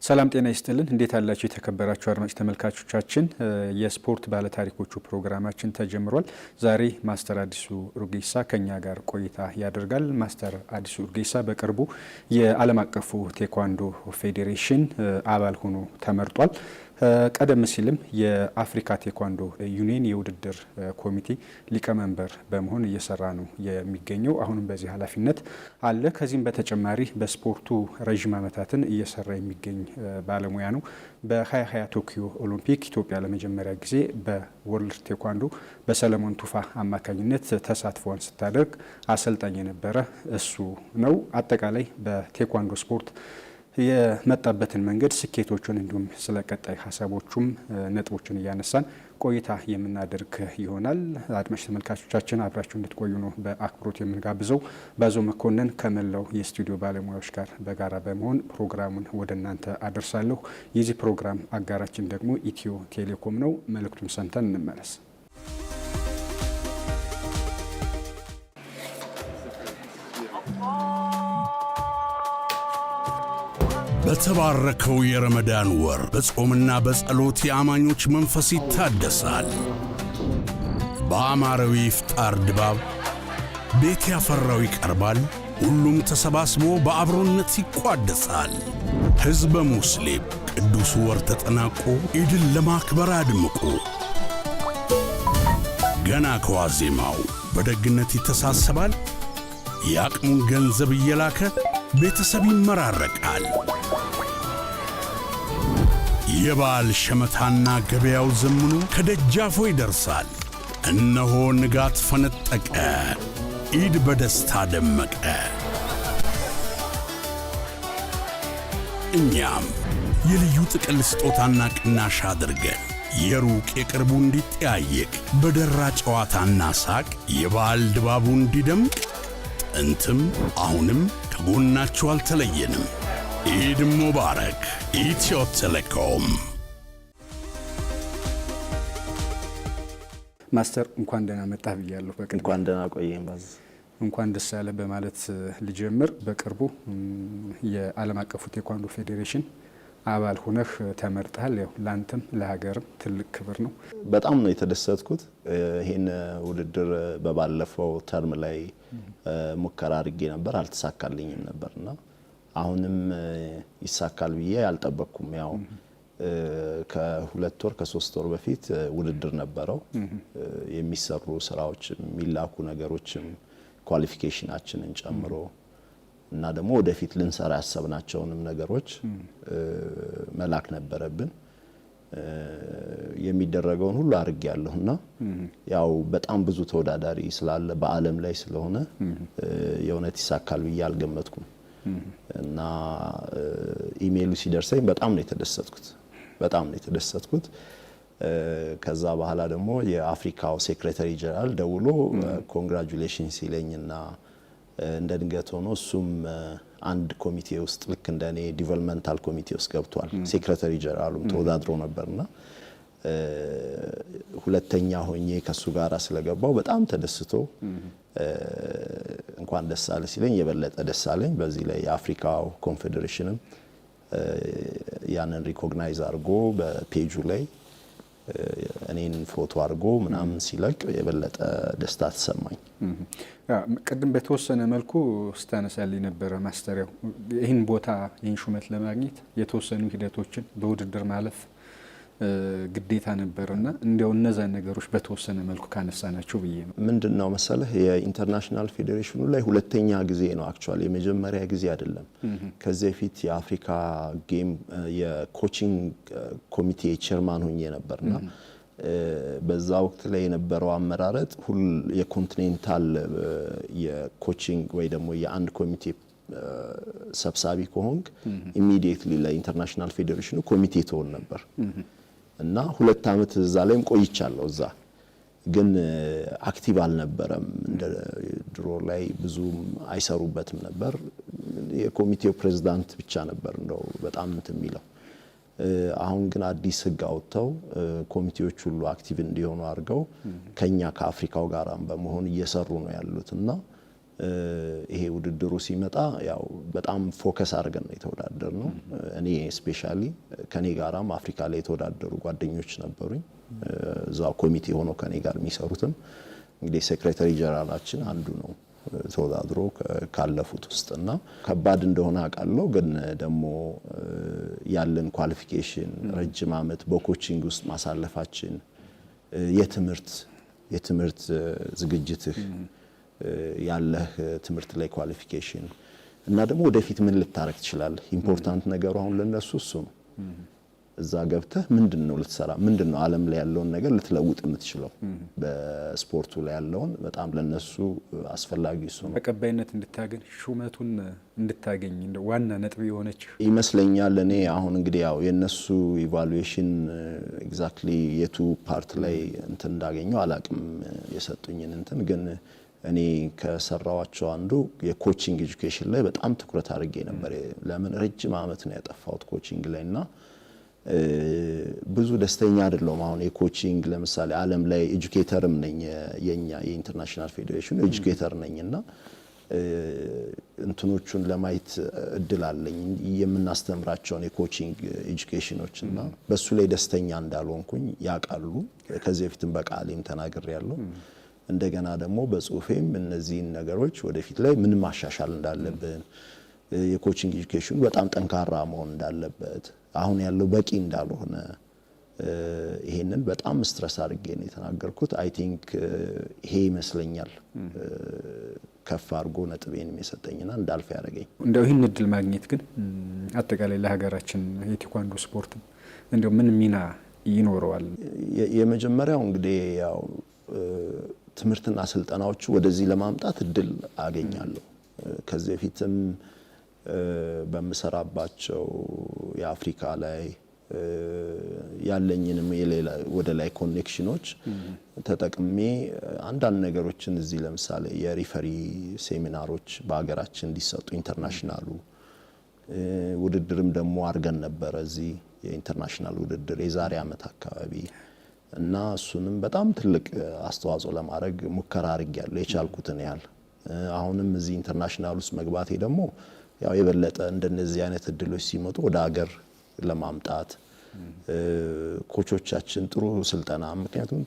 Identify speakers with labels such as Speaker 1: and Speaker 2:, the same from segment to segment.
Speaker 1: ሰላም ጤና ይስጥልን እንዴት አላችሁ የተከበራችሁ አድማጭ ተመልካቾቻችን የስፖርት ባለ ታሪኮቹ ፕሮግራማችን ተጀምሯል። ዛሬ ማስተር አዲሱ ኡርጌሳ ከኛ ጋር ቆይታ ያደርጋል። ማስተር አዲሱ ኡርጌሳ በቅርቡ የዓለም አቀፉ ቴኳንዶ ፌዴሬሽን አባል ሆኖ ተመርጧል። ቀደም ሲልም የአፍሪካ ቴኳንዶ ዩኒየን የውድድር ኮሚቴ ሊቀመንበር በመሆን እየሰራ ነው የሚገኘው። አሁንም በዚህ ኃላፊነት አለ። ከዚህም በተጨማሪ በስፖርቱ ረጅም ዓመታትን እየሰራ የሚገኝ ባለሙያ ነው። በ2020 ቶኪዮ ኦሎምፒክ ኢትዮጵያ ለመጀመሪያ ጊዜ በወርልድ ቴኳንዶ በሰለሞን ቱፋ አማካኝነት ተሳትፎን ስታደርግ አሰልጣኝ የነበረ እሱ ነው። አጠቃላይ በቴኳንዶ ስፖርት የመጣበትን መንገድ ስኬቶቹን እንዲሁም ስለ ቀጣይ ሀሳቦቹም ነጥቦችን እያነሳን ቆይታ የምናደርግ ይሆናል። አድማጭ ተመልካቾቻችን አብራችሁ እንድትቆዩ ነው በአክብሮት የምንጋብዘው። ባዞ መኮንን ከመላው የስቱዲዮ ባለሙያዎች ጋር በጋራ በመሆን ፕሮግራሙን ወደ እናንተ አደርሳለሁ። የዚህ ፕሮግራም አጋራችን ደግሞ ኢትዮ ቴሌኮም ነው። መልእክቱን ሰምተን እንመለስ።
Speaker 2: በተባረከው የረመዳን ወር በጾምና በጸሎት የአማኞች መንፈስ ይታደሳል። በአማራዊ ኢፍጣር ድባብ ቤት ያፈራው ይቀርባል። ሁሉም ተሰባስቦ በአብሮነት ይቋደሳል። ሕዝበ ሙስሊም ቅዱሱ ወር ተጠናቆ ኢድን ለማክበር አድምቆ ገና ከዋዜማው በደግነት ይተሳሰባል። የአቅሙን ገንዘብ እየላከ ቤተሰብ ይመራረቃል። የበዓል ሸመታና ገበያው ዘምኖ ከደጃፎ ይደርሳል። እነሆ ንጋት ፈነጠቀ፣ ኢድ በደስታ ደመቀ። እኛም የልዩ ጥቅል ስጦታና ቅናሽ አድርገን የሩቅ የቅርቡ እንዲጠያየቅ በደራ ጨዋታና ሳቅ የበዓል ድባቡ እንዲደምቅ ጥንትም አሁንም ከጎናችሁ አልተለየንም። ኢድ ሙባረክ። ኢትዮ ቴሌኮም።
Speaker 1: ማስተር እንኳን ደህና መጣህ ብያለሁ። በቅድሚያ
Speaker 3: እንኳን ደህና ቆየኝ ባዝ።
Speaker 1: እንኳን ደስ ያለ በማለት ልጀምር። በቅርቡ የዓለም አቀፉ ቴኳንዶ ፌዴሬሽን አባል ሆነህ ተመርጠሃል። ያው ላንተም ለሀገርም ትልቅ ክብር ነው።
Speaker 3: በጣም ነው የተደሰትኩት። ይሄን ውድድር በባለፈው ተርም ላይ ሙከራ አድርጌ ነበር፣ አልተሳካልኝም ነበርና አሁንም ይሳካል ብዬ አልጠበቅኩም። ያው ከ2 ወር ከ3 ወር በፊት ውድድር ነበረው። የሚሰሩ ስራዎች የሚላኩ ነገሮችም ኳሊፊኬሽናችንን ጨምሮ እና ደግሞ ወደፊት ልንሰራ ያሰብናቸውንም ነገሮች መላክ ነበረብን። የሚደረገውን ሁሉ አድርጌያለሁና ያው በጣም ብዙ ተወዳዳሪ ስላለ በዓለም ላይ ስለሆነ የእውነት ይሳካል ብዬ አልገመትኩም። እና ኢሜይሉ ሲደርሰኝ በጣም ነው የተደሰትኩት። ከዛ በኋላ ደግሞ የአፍሪካው ሴክሬታሪ ጀነራል ደውሎ ኮንግራቹሌሽን ሲለኝና እንደ ድንገት ሆኖ እሱም አንድ ኮሚቴ ውስጥ ልክ እንደኔ ዲቨሎፕመንታል ኮሚቴ ውስጥ ገብቷል። ሴክሬታሪ ጀነራሉም ተወዳድሮ ነበርና ሁለተኛ ሆኜ ከሱ ጋራ ስለገባው በጣም ተደስቶ እንኳን ደስ አለ ሲለኝ የበለጠ ደስ አለኝ። በዚህ ላይ የአፍሪካው ኮንፌዴሬሽንም ያንን ሪኮግናይዝ አድርጎ በፔጁ ላይ እኔን ፎቶ አድርጎ ምናምን ሲለቅ የበለጠ ደስታ ተሰማኝ።
Speaker 1: ቅድም በተወሰነ መልኩ ስታነሳልኝ ነበረ ማስተሪያው ይህን ቦታ ይህን ሹመት ለማግኘት የተወሰኑ ሂደቶችን በውድድር ማለፍ ግዴታ ነበርና እንዲያው እነዛን ነገሮች በተወሰነ መልኩ ካነሳናቸው ብዬ ነው።
Speaker 3: ምንድነው መሰለህ የኢንተርናሽናል ፌዴሬሽኑ ላይ ሁለተኛ ጊዜ ነው አክቹአሊ፣ የመጀመሪያ ጊዜ አይደለም። ከዚህ በፊት የአፍሪካ ጌም የኮቺንግ ኮሚቴ ቼርማን ሆኜ ነበርና በዛ ወቅት ላይ የነበረው አመራረጥ የኮንቲኔንታል የኮቺንግ ወይ ደግሞ የአንድ ኮሚቴ ሰብሳቢ ከሆንክ ኢሚዲየትሊ ለኢንተርናሽናል ፌዴሬሽኑ ኮሚቴ ትሆን ነበር እና 2 አመት እዛ ላይም ቆይቻለሁ። እዛ ግን አክቲቭ አልነበረም፣ እንደ ድሮ ላይ ብዙም አይሰሩበትም ነበር። የኮሚቴው ፕሬዝዳንት ብቻ ነበር እንደው በጣም የሚለው። አሁን ግን አዲስ ህግ አውጥተው ኮሚቴዎች ሁሉ አክቲቭ እንዲሆኑ አድርገው ከኛ ከአፍሪካው ጋራም በመሆን እየሰሩ ነው ያሉትና ይሄ ውድድሩ ሲመጣ ያው በጣም ፎከስ አድርገን ነው የተወዳደርነው። እኔ ስፔሻሊ ከኔ ጋራም አፍሪካ ላይ የተወዳደሩ ጓደኞች ነበሩኝ እዛው ኮሚቴ ሆኖ ከኔ ጋር የሚሰሩትም እንግዲህ ሴክሬታሪ ጀነራላችን አንዱ ነው ተወዳድሮ ካለፉት ውስጥና ከባድ እንደሆነ አውቃለሁ። ግን ደግሞ ያለን ኳሊፊኬሽን ረጅም ዓመት በኮቺንግ ውስጥ ማሳለፋችን የትምህርት ዝግጅትህ ያለህ ትምህርት ላይ ኳሊፊኬሽን እና ደግሞ ወደፊት ምን ልታረግ ትችላለህ ኢምፖርታንት ነገሩ አሁን ለነሱ እሱ ነው። እዛ ገብተህ ምንድነው ልትሰራ ምንድነው ዓለም ላይ ያለውን ነገር ልትለውጥ የምትችለው በስፖርቱ ላይ ያለውን በጣም ለነሱ አስፈላጊ እሱ ነው።
Speaker 1: ተቀባይነት እንድታገኝ ሹመቱን እንድታገኝ እንደ ዋና ነጥብ የሆነች
Speaker 3: ይመስለኛል። እኔ አሁን እንግዲህ ያው የነሱ ኢቫሉዌሽን ኤግዛክትሊ የቱ ፓርት ላይ እንትን እንዳገኘው አላቅም የሰጡኝን እንትን ግን እኔ ከሰራዋቸው አንዱ የኮቺንግ ኤጁኬሽን ላይ በጣም ትኩረት አድርጌ ነበር። ለምን ረጅም ዓመት ነው ያጠፋሁት ኮቺንግ ላይና ብዙ ደስተኛ አይደለሁም። አሁን የኮቺንግ ለምሳሌ ዓለም ላይ ኤጁኬተርም ነኝ የኛ የኢንተርናሽናል ፌዴሬሽን ኤጁኬተር ነኝና እንትኖቹን ለማየት እድል አለኝ የምናስተምራቸውን የኮቺንግ ኤጁኬሽኖችና በሱ ላይ ደስተኛ እንዳልሆንኩኝ ያውቃሉ። ከዚህ በፊትም በቃሌም ተናግሬያለሁ። እንደገና ደግሞ በጽሁፌም እነዚህን ነገሮች ወደፊት ላይ ምን ማሻሻል እንዳለብን የኮቺንግ ኤጁኬሽኑ በጣም ጠንካራ መሆን እንዳለበት አሁን ያለው በቂ እንዳልሆነ ይሄንን በጣም ስትረስ አድርጌ ነው የተናገርኩት። አይ ቲንክ ይሄ ይመስለኛል ከፍ አድርጎ ነጥቤን የሰጠኝና እንዳልፍ ያደረገኝ።
Speaker 1: እንደው ይህን እድል ማግኘት ግን አጠቃላይ ለሀገራችን የቴኳንዶ ስፖርት እንደው ምን ሚና ይኖረዋል?
Speaker 3: የመጀመሪያው እንግዲህ ያው ትምህርትና ስልጠናዎቹ ወደዚህ ለማምጣት እድል አገኛለሁ። ከዚህ በፊትም በመሰራባቸው የአፍሪካ ላይ ያለኝንም የሌላ ወደ ላይ ኮኔክሽኖች ተጠቅሜ አንዳንድ ነገሮችን እዚህ ለምሳሌ የሪፈሪ ሴሚናሮች በአገራችን እንዲሰጡ ኢንተርናሽናሉ ውድድርም ደግሞ አድርገን ነበረ እዚህ የኢንተርናሽናል ውድድር የዛሬ ዓመት አካባቢ እና እሱንም በጣም ትልቅ አስተዋጽኦ ለማድረግ ሙከራ አድርጌያለሁ የቻልኩትን ያህል። አሁንም እዚህ ኢንተርናሽናል ውስጥ መግባቴ ደግሞ ያው የበለጠ እንደነዚህ አይነት እድሎች ሲመጡ ወደ ሀገር ለማምጣት ኮቾቻችን ጥሩ ስልጠና ምክንያቱም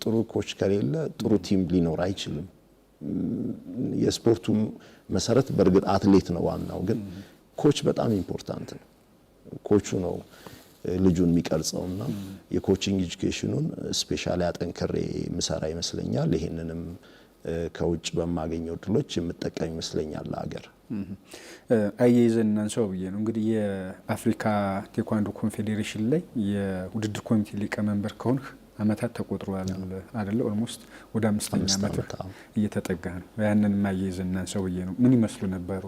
Speaker 3: ጥሩ ኮች ከሌለ ጥሩ ቲም ሊኖር አይችልም። የስፖርቱ መሰረት በእርግጥ አትሌት ነው ዋናው፣ ግን ኮች በጣም ኢምፖርታንት ነው። ኮቹ ነው ልጁን የሚቀርጸውና የኮቺንግ ኤጁኬሽኑን ስፔሻሊ አጠንክሬ ምሰራ ይመስለኛል። ይሄንንም ከውጭ በማገኘው ድሎች የምጠቀም ይመስለኛል ለሀገር።
Speaker 1: አያይዘን እናንሳው ብዬ ነው እንግዲህ የአፍሪካ ቴኳንዶ ኮንፌዴሬሽን ላይ የውድድር ኮሚቴ ሊቀመንበር ከሆንህ አመታት ተቆጥሯል አይደለ? ኦልሞስት ወደ 5ኛ ዓመት እየተጠጋ ነው። ያንን አያይዘን እናንሳው ብዬ ነው። ምን ይመስሉ ነበሩ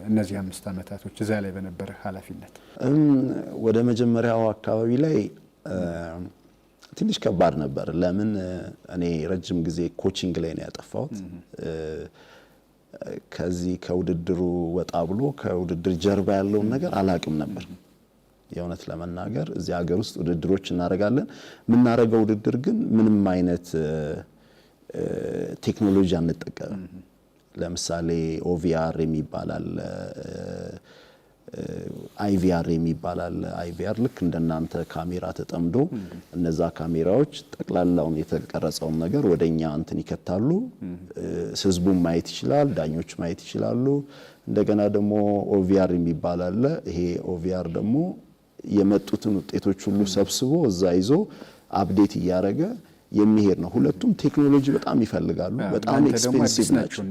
Speaker 1: እነዚህ 5 ዓመታቶች እዛ ላይ በነበረ ኃላፊነት?
Speaker 3: ወደ መጀመሪያው አካባቢ ላይ ትንሽ ከባድ ነበር። ለምን እኔ ረጅም ጊዜ ኮቺንግ ላይ ነው ያጠፋሁት። ከዚህ ከውድድሩ ወጣ ብሎ ከውድድር ጀርባ ያለውን ነገር አላቅም ነበር። የእውነት ለመናገር እዚህ ሀገር ውስጥ ውድድሮች እናደርጋለን። የምናደርገው ውድድር ግን ምንም አይነት ቴክኖሎጂ አንጠቀምም። ለምሳሌ ኦቪአር የሚባል አለ፣ አይቪአር የሚባል አለ። አይቪአር ልክ እንደናንተ ካሜራ ተጠምዶ እነዛ ካሜራዎች ጠቅላላውን የተቀረጸውን ነገር ወደኛ እንትን ይከታሉ። ህዝቡም ማየት ይችላል፣ ዳኞች ማየት ይችላሉ። እንደገና ደግሞ ኦቪአር የሚባል አለ። ይሄ ኦቪአር ደግሞ የመጡትን ውጤቶች ሁሉ ሰብስቦ እዛ ይዞ አፕዴት እያደረገ የሚሄድ ነው። ሁለቱም ቴክኖሎጂ በጣም ይፈልጋሉ፣ በጣም ኤክስፔንሲቭ ናቸው።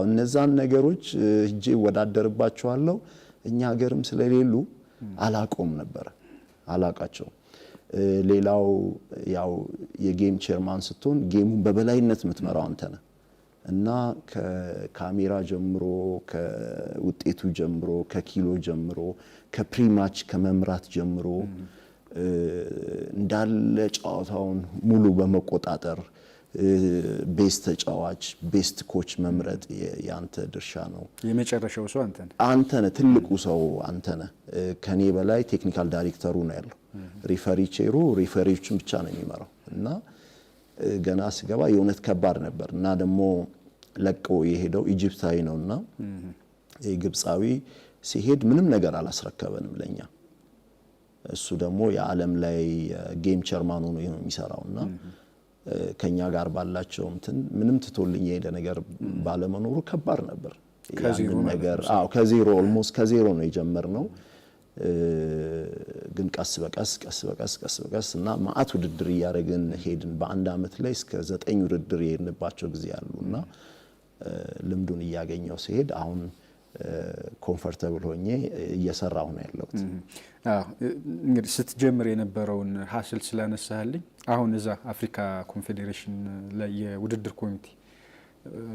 Speaker 3: እነዛን ነገሮች እጄ ወዳደርባቸዋለሁ። እኛ ሀገርም ስለሌሉ አላቆም ነበር አላቃቸው። ሌላው ያው የጌም ቼርማን ስትሆን ጌሙን በበላይነት የምትመራው አንተ ነህ እና ከካሜራ ጀምሮ ከውጤቱ ጀምሮ ከኪሎ ጀምሮ ከፕሪማች ከመምራት ጀምሮ እንዳለ ጨዋታውን ሙሉ በመቆጣጠር ቤስት ተጫዋች ቤስት ኮች መምረጥ ያንተ ድርሻ ነው።
Speaker 1: የመጨረሻው ሰው
Speaker 3: አንተ ነህ፣ ትልቁ ሰው አንተ ነህ። ከኔ በላይ ቴክኒካል ዳይሬክተሩ ነው ያለው። ሪፈሪ ቼሩ ሪፈሪዎችን ብቻ ነው የሚመራው እና ገና ስገባ የእውነት ከባድ ነበር እና ደግሞ ለቆ የሄደው ኢጂፕታዊ ነውና የግብፃዊ ሲሄድ ምንም ነገር አላስረከበንም ለኛ። እሱ ደግሞ የዓለም ላይ ጌም ቸርማን ሆኖ ነው የሚሰራውና ከኛ ጋር ባላቸው እንትን ምንም ትቶልኝ የሄደ ነገር ባለመኖሩ ከባድ ነበር።
Speaker 1: ከዜሮ
Speaker 3: ነገር ከዜሮ ኦልሞስት ከዜሮ ነው የጀመርነው። ግን ቀስ በቀስ እና ማአት ውድድር እያደረግን ሄድን። በአንድ አመት ላይ እስከ 9 ውድድር የሄድንባቸው ጊዜ አሉና ልምዱን እያገኘው ሲሄድ አሁን ኮምፎርታብል ሆኜ እየሰራሁ ነው ያለሁት።
Speaker 1: እንግዲህ ስትጀምር የነበረውን ሀስል ስላነሳልኝ አሁን እዛ አፍሪካ ኮንፌዴሬሽን ላይ የውድድር ኮሚቴ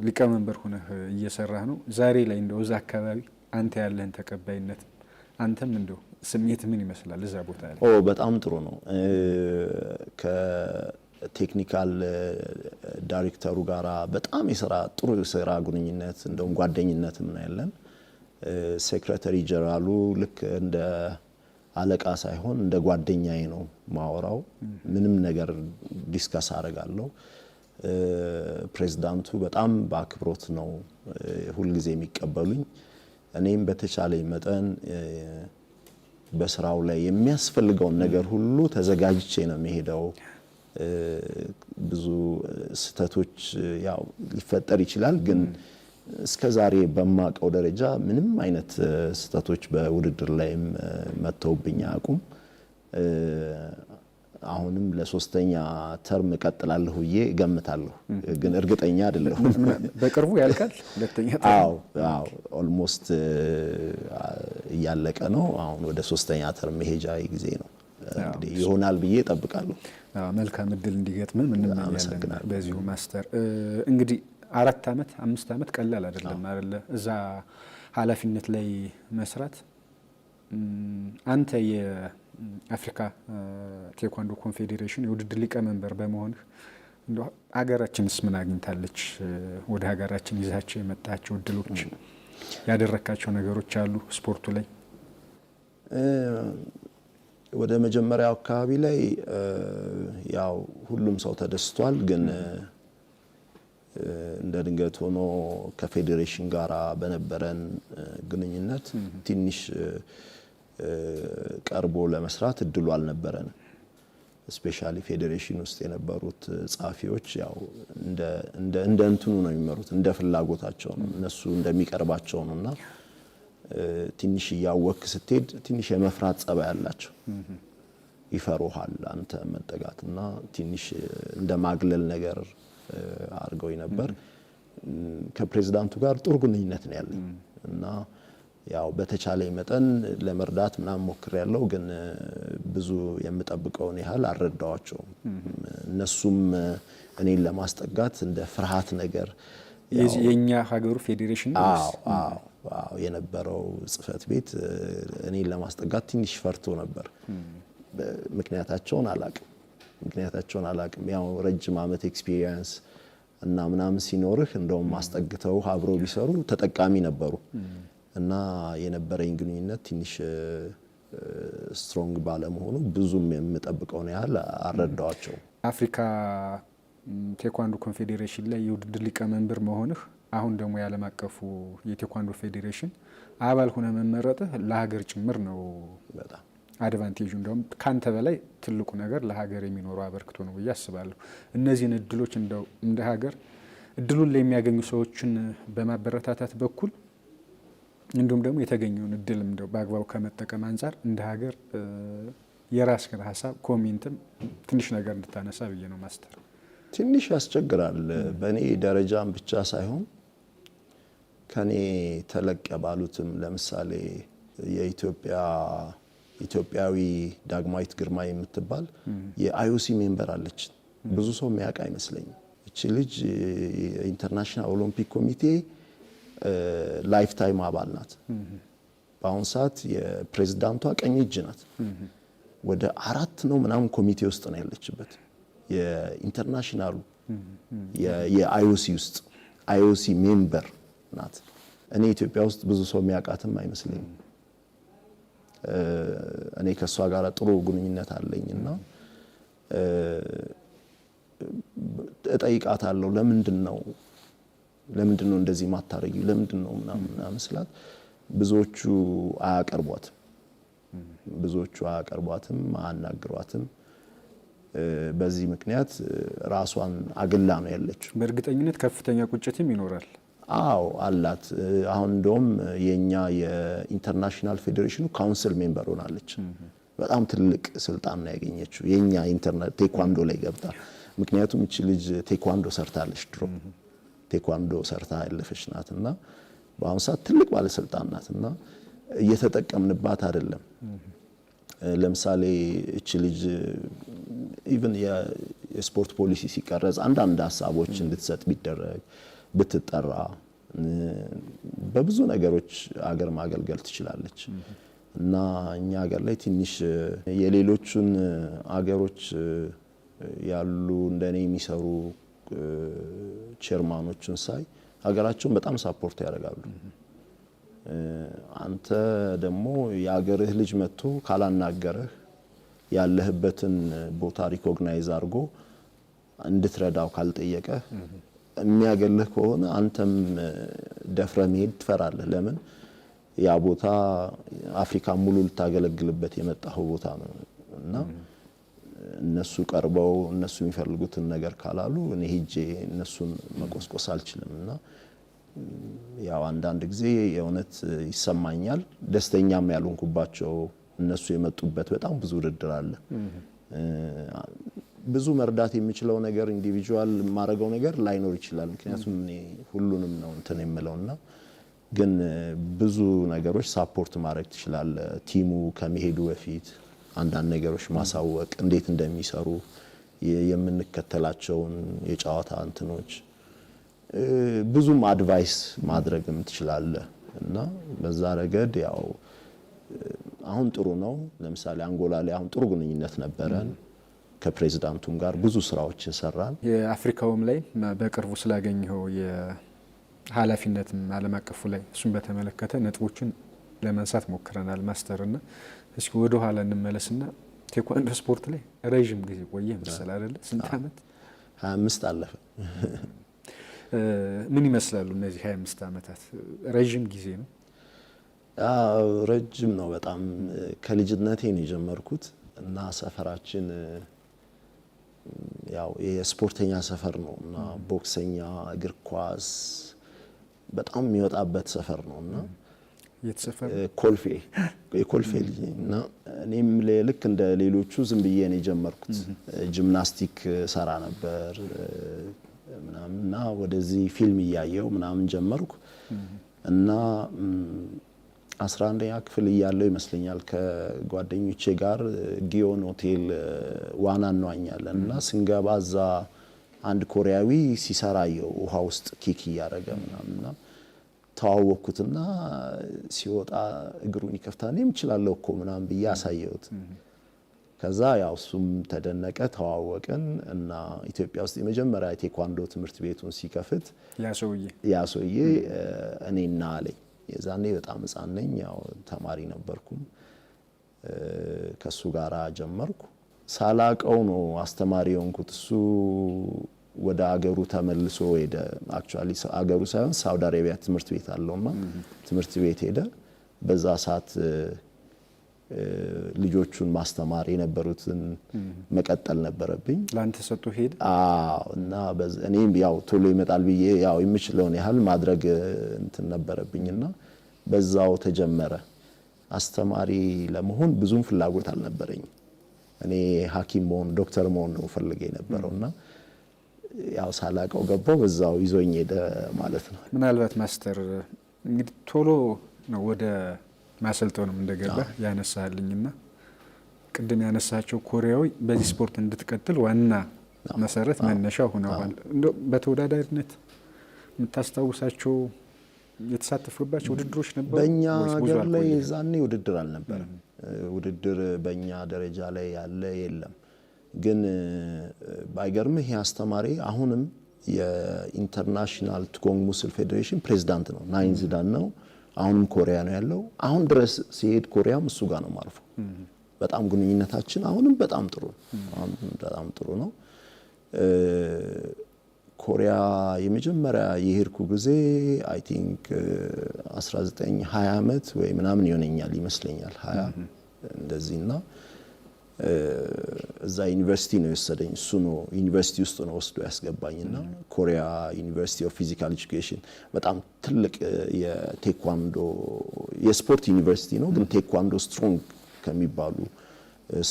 Speaker 1: ሊቀመንበር ሆነህ እየሰራህ ነው። ዛሬ ላይ እንደው እዛ አካባቢ አንተ ያለህን ተቀባይነት አንተም እንደው ስሜት ምን ይመስላል እዛ ቦታ ላይ?
Speaker 3: በጣም ጥሩ ነው። ከቴክኒካል ዳይሬክተሩ ጋራ በጣም ጥሩ የስራ ግንኙነት እንደውም ጓደኝነት ምን ያለን። ሴክሬታሪ ጀነራሉ ልክ እንደ አለቃ ሳይሆን እንደ ጓደኛዬ ነው ማወራው። ምንም ነገር ዲስከስ አደርጋለሁ። ፕሬዝዳንቱ በጣም በአክብሮት ነው ሁልጊዜ የሚቀበሉኝ። እኔም በተቻለኝ መጠን በስራው ላይ የሚያስፈልገውን ነገር ሁሉ ተዘጋጅቼ ነው የሚሄደው። ብዙ ስህተቶች ያው ሊፈጠር ይችላል፣ ግን እስከዛሬ በማቀው ደረጃ ምንም አይነት ስህተቶች በውድድር ላይም መተውብኝ አያውቁም። አሁንም ለሶስተኛ ተርም እቀጥላለሁ ብዬ እገምታለሁ፣ ግን እርግጠኛ አይደለሁም።
Speaker 1: በቅርቡ ያልቃል ሁለተኛ ተርም?
Speaker 3: አዎ ኦልሞስት እያለቀ ነው። አሁን ወደ ሶስተኛ ተርም መሄጃ ጊዜ ነው። እንግዲህ ይሆናል ብዬ እጠብቃለሁ።
Speaker 1: መልካም እድል እንዲገጥም እንመኛለን። በዚሁ ማስተር እንግዲህ 4 ዓመት 5 ዓመት ቀላል አይደለም አይደለ? እዛ ኃላፊነት ላይ መስራት አንተ የአፍሪካ ቴኳንዶ ኮንፌዴሬሽን የውድድር ሊቀመንበር በመሆንህ እንደው ሀገራችንስ ምን አግኝታለች? ወደ ሀገራችን ይዛቸው የመጣቸው እድሎች ያደረካቸው ነገሮች አሉ ስፖርቱ ላይ?
Speaker 3: ወደ መጀመሪያው አካባቢ ላይ ያው ሁሉም ሰው ተደስቷል፣ ግን እንደ ድንገት ሆኖ ከፌዴሬሽን ጋር በነበረን ግንኙነት ትንሽ ቀርቦ ለመስራት እድሉ አልነበረንም። ስፔሻሊ ፌዴሬሽን ውስጥ የነበሩት ጻፊዎች ያው እንደ እንትኑ ነው የሚመሩት፣ እንደ ፍላጎታቸው ነው፣ እነሱ እንደሚቀርባቸው ነውና ትንሽ እያወክ ስትሄድ ትንሽ የመፍራት ጸባይ ያላቸው ይፈሩሃል አንተ መጠጋትና ትንሽ እንደ ማግለል ነገር አድርገው ነበር። ከፕሬዝዳንቱ ጋር ጥሩ ግንኙነት ነው ያለኝ እና ያው በተቻለኝ መጠን ለመርዳት ምናምን ሞክሬያለሁ፣ ግን ብዙ የምጠብቀውን ያህል አልረዳዋቸውም። እነሱም እኔን ለማስጠጋት እንደ ፍርሃት ነገር
Speaker 1: የኛ ሀገሩ ፌዴሬሽን
Speaker 3: የነበረው ጽህፈት ቤት እኔን ለማስጠጋት ትንሽ ፈርቶ ነበር። ምክንያታቸውን አላቅም። ያው ረጅም ዓመት ኤክስፒሪየንስ እና ምናምን ሲኖርህ እንደውም አስጠግተው አብረው ቢሰሩ ተጠቃሚ ነበሩ እና የነበረኝ ግንኙነት ትንሽ ስትሮንግ ባለመሆኑ ብዙም የምጠብቀውን ያህል አልረዳዋቸው።
Speaker 1: አፍሪካ ቴኳንዶ ኮንፌዴሬሽን ላይ የውድድር ሊቀመንበር መሆንህ አሁን ደግሞ የዓለም አቀፉ የቴኳንዶ ፌዴሬሽን አባል ሆነ መመረጥህ ለሀገር ጭምር ነው
Speaker 3: በጣም
Speaker 1: አድቫንቴጁ። እንደውም ካንተ በላይ ትልቁ ነገር ለሀገር የሚኖረው አበርክቶ ነው ብዬ አስባለሁ። እነዚህን እድሎች እንደው እንደ ሀገር እድሉን ላይ የሚያገኙ ሰዎችን በማበረታታት በኩል እንዲሁም ደግሞ የተገኘውን እድል እንደው በአግባቡ ከመጠቀም አንጻር እንደ ሀገር የራስህን ሀሳብ ኮሜንትም ትንሽ ነገር እንድታነሳ ብዬ ነው ማስተር።
Speaker 3: ትንሽ ያስቸግራል። በእኔ ደረጃም ብቻ ሳይሆን ከኔ ተለቅ ባሉትም ለምሳሌ ኢትዮጵያዊ ዳግማዊት ግርማ የምትባል የአይኦሲ ሜምበር አለች። ብዙ ሰው የሚያውቅ አይመስለኝም። እቺ ልጅ የኢንተርናሽናል ኦሎምፒክ ኮሚቴ ላይፍ ታይም አባል ናት። በአሁኑ ሰዓት የፕሬዝዳንቷ ቀኝ እጅ ናት። ወደ 4 ነው ምናምን ኮሚቴ ውስጥ ነው ያለችበት። የኢንተርናሽናሉ የአይኦሲ ውስጥ አይኦሲ ሜምበር ናት። እኔ ኢትዮጵያ ውስጥ ብዙ ሰው የሚያውቃትም አይመስለኝም። እኔ ከሷ ጋር ጥሩ ግንኙነት አለኝና እጠይቃታለሁ፣ ለምንድን ነው ለምንድነው እንደዚህ ማታረጊው ለምንድነው ምናምን ስላት ብዙዎቹ አያቀርቧትም አያናግሯትም። በዚህ ምክንያት ራሷን አግላ ነው ያለችው።
Speaker 1: በእርግጠኝነት ከፍተኛ ቁጭትም ይኖራል።
Speaker 3: አዎ አላት። አሁን እንደውም የኛ የኢንተርናሽናል ፌዴሬሽኑ ካውንስል ሜምበር ሆናለች። በጣም ትልቅ ስልጣን ነው ያገኘችው የኛ ኢንተርኔት ቴኳንዶ ላይ ገብታ። ምክንያቱም እቺ ልጅ ቴኳንዶ ሰርታለች፣ ድሮ ቴኳንዶ ሰርታ ያለፈች ናትና በአሁን ሰዓት ትልቅ ባለስልጣን ናትና እየተጠቀምንባት አይደለም። ለምሳሌ እቺ ልጅ ኢቭን የስፖርት ፖሊሲ ሲቀረጽ አንዳንድ ሀሳቦች እንድትሰጥ ቢደረግ ብትጠራ በብዙ ነገሮች አገር ማገልገል ትችላለች። እና እኛ ሀገር ላይ ትንሽ የሌሎቹን አገሮች ያሉ እንደኔ የሚሰሩ ቼርማኖችን ሳይ ሀገራቸውን በጣም ሳፖርት ያደርጋሉ። አንተ ደግሞ የሀገርህ ልጅ መጥቶ ካላናገረህ ያለህበትን ቦታ ሪኮግናይዝ አድርጎ እንድትረዳው ካልጠየቀህ የሚያገልህ ከሆነ አንተም ደፍረ መሄድ ትፈራለህ። ለምን ያ ቦታ አፍሪካ ሙሉ ልታገለግልበት የመጣው ቦታ ነው እና እነሱ ቀርበው እነሱ የሚፈልጉትን ነገር ካላሉ እኔ ሄጄ እነሱን መቆስቆስ አልችልም። እና ያው አንዳንድ ጊዜ የእውነት ይሰማኛል። ደስተኛም ያልሆንኩባቸው እነሱ የመጡበት በጣም ብዙ ውድድር አለ። ብዙ መርዳት የሚችለው ነገር ኢንዲቪጁዋል ማረጋው ነገር ላይኖር ይችላል። ምክንያቱም እኔ ሁሉንም ነው እንትን የምለውና ግን ብዙ ነገሮች ሳፖርት ማድረግ ትችላለህ። ቲሙ ከመሄዱ በፊት አንዳንድ ነገሮች ማሳወቅ እንዴት እንደሚሰሩ የምንከተላቸውን የጨዋታ እንትኖች ብዙም አድቫይስ ማድረግም ትችላለህ። እና በዛ ረገድ ያው አሁን ጥሩ ነው። ለምሳሌ አንጎላ ላይ አሁን ጥሩ ግንኙነት ነበረን ከፕሬዝዳንቱም ጋር ብዙ ስራዎችን ሰራን።
Speaker 1: የአፍሪካውም ላይ በቅርቡ ስላገኘው የኃላፊነትም ዓለም አቀፉ ላይ እሱን በተመለከተ ነጥቦችን ለማንሳት ሞክረናል ማስተርና እስኪ ወደ ኋላ እንመለስና ቴኳንዶ ስፖርት ላይ ረጅም ጊዜ ቆየ መሰል አይደለ? ስንት አመት?
Speaker 3: 25 አለፈ።
Speaker 1: ምን ይመስላሉ እነዚህ 25 አመታት? ረጅም ጊዜ ነው።
Speaker 3: ረጅም ነው በጣም። ከልጅነቴ ነው የጀመርኩት እና ሰፈራችን ያው የስፖርተኛ ሰፈር ነው እና ቦክሰኛ፣ እግር ኳስ በጣም የሚወጣበት ሰፈር ነውና
Speaker 1: የተሰፈረ
Speaker 3: ኮልፌ የኮልፌ ልጅ እና እኔም ልክ እንደ ሌሎቹ ዝም ብዬ ነው የጀመርኩት። ጂምናስቲክ ሰራ ነበር ምናምንና ወደዚህ ፊልም እያየው ምናምን ጀመርኩ እና 11ኛ ክፍል እያለው ይመስለኛል ከጓደኞቼ ጋር ጊዮን ሆቴል ዋና እንዋኛለን እና ስንገባ እዛ አንድ ኮሪያዊ ሲሰራየው ውሃ ውስጥ ኪክ እያደረገ ምናምንና ተዋወቅኩትና ሲወጣ እግሩን ይከፍታል እችላለሁ እኮ ምናምን ብዬ አሳየሁት። ከዛ ያው እሱም ተደነቀ፣ ተዋወቅን እና ኢትዮጵያ ውስጥ የመጀመሪያ ቴኳንዶ ትምህርት ቤቱን ሲከፍት ያ ሰውዬ እኔና አለኝ። የዛኔ በጣም ህፃን ነኝ፣ ያው ተማሪ ነበርኩም። ከሱ ጋራ ጀመርኩ። ሳላቀው ነው አስተማሪ የሆንኩት። እሱ ወደ አገሩ ተመልሶ ሄደ። አክቹአሊ አገሩ ሳይሆን ሳውዲ አረቢያ ትምህርት ቤት አለውና ትምህርት ቤት ሄደ። በዛ ሰዓት ልጆቹን ማስተማር የነበሩትን መቀጠል ነበረብኝ።
Speaker 1: ላንተ ሰጡ ሄደ።
Speaker 3: እና እኔም ያው ቶሎ ይመጣል ብዬ ያው የምችለውን ያህል ማድረግ እንትን ነበረብኝና በዛው ተጀመረ። አስተማሪ ለመሆን ብዙም ፍላጎት አልነበረኝም። እኔ ሐኪም መሆን ዶክተር መሆን ነው ፈልጌ የነበረውና ያው ሳላቀው ገባው፣ በዛው ይዞኝ ሄደ ማለት ነው።
Speaker 1: ምናልባት ማስተር እንግዲህ ቶሎ ነው ወደ ማሰልጠንም እንደገባ ያነሳልኝና ቅድም ያነሳቸው ኮሪያዊ በዚህ ስፖርት እንድትቀጥል ዋና መሰረት መነሻ ሆነዋል። እንደው በተወዳዳሪነት የምታስታውሳቸው የተሳተፉባቸው ውድድሮች ነበሩ?
Speaker 3: በእኛ ሀገር ላይ ዛኔ ውድድር አልነበረም። ውድድር በእኛ ደረጃ ላይ ያለ የለም። ግን ባይገርምህ ይሄ አስተማሪ አሁንም የኢንተርናሽናል ቱኮንግ ሙስል ፌዴሬሽን ፕሬዝዳንት ነው። ናይንዝዳን ነው። አሁንም ኮሪያ ነው ያለው። አሁን ድረስ ሲሄድ ኮሪያም እሱ ጋር ነው ማርፈው። በጣም ግንኙነታችን አሁንም በጣም ጥሩ ነው። ኮሪያ የመጀመሪያ የሄድኩ ጊዜ አይ ቲንክ 1920 ዓመት ወይ ምናምን ይሆነኛል ይመስለኛል 20 እንደዚህና እዛ ዩኒቨርሲቲ ነው የወሰደኝ። እሱ ነው ዩኒቨርሲቲ ውስጥ ነው ወስዶ ያስገባኝና ኮሪያ ዩኒቨርሲቲ ኦፍ ፊዚካል ኤጁኬሽን በጣም ትልቅ የቴኳንዶ የስፖርት ዩኒቨርሲቲ ነው፣ ግን ቴኳንዶ ስትሮንግ ከሚባሉ